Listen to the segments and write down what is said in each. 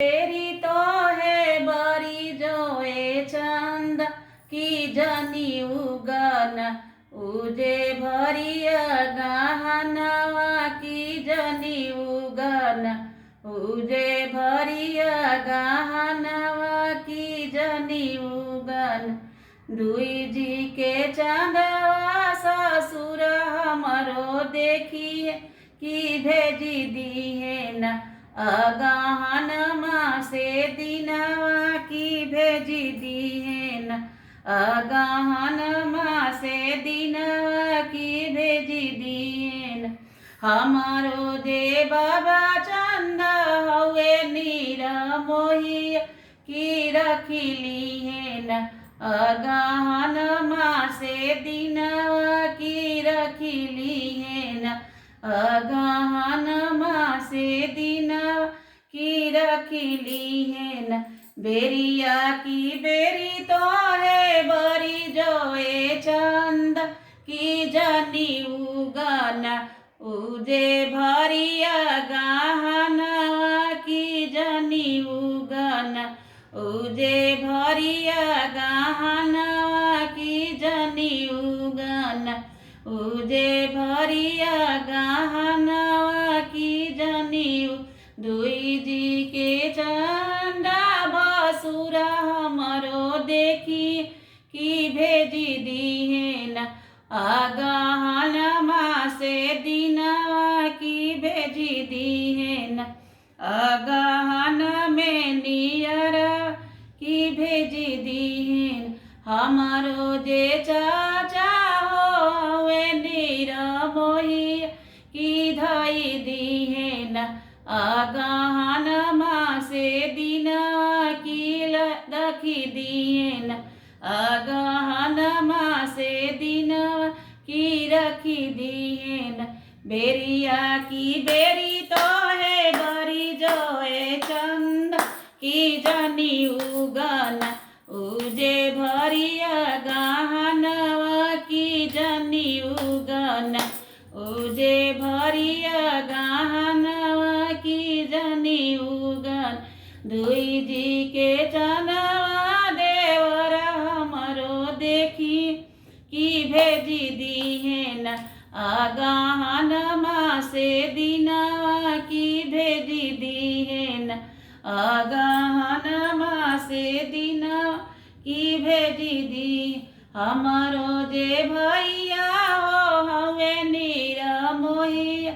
तेरी तो है बरी जोए चंद की जनी उगन उजे भरिया गहनवा की जनी उगन उजे भरिया गहनवा की जनी उगन दुई जी के चंदवा ससुर हमरो देखिए कि भेजी दिए न अगहन से दिनवा की भेजी दिहेन अगहन से दिनवा की भेजी दिहेन हमारो जे बाबा चंद हवे नीरा मोही की रखिली हेन अगहन से दिनवा की रखिली हेन अगहन से दिनवा की रखिली हेन बेरिया की बेरी तो है बरी जोए चंद की जनी उगन उजे भरिया गहनवा की जनी उगन उजे भरिया गहनवा की जनी उगन उजे भरिया गहनवा की जनी दुई जी के चंदा बसुर हमरो देखी कि भेजी दिहेन अगहन से दिनवा की भेजी दिहेन अगहन में नियर की भेजी दिहेन हमारो जे चाचा हो वे नीरा मोही की धई दिहेन अगहन से दिनवा की रखी दिहेन अगहन से दिनवा की रखी दिहेन बेरिया की बेरी तो है बरी जोए चंद की जनी उगन उजे भरिया गहनवा की जनी उगन उजे भरिया गहनवा की जनी उगन दुई जी के चनवा देवर हमरो देखी कि भेजी दिहेन अगहन से दिनवा की भेजी दिहेन अगहन से दिनवा की भेजी दी हमारो जे भैया हो हवे नीरा मोही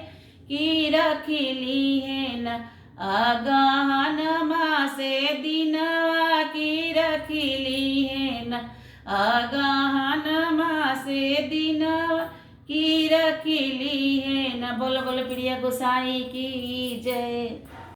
की रखिली हेन अगहन से दिनवा की रखिली हेन अगहन से दिनवा की रखिली हेन। बोलो बोलो प्रिया गोसाई की जय।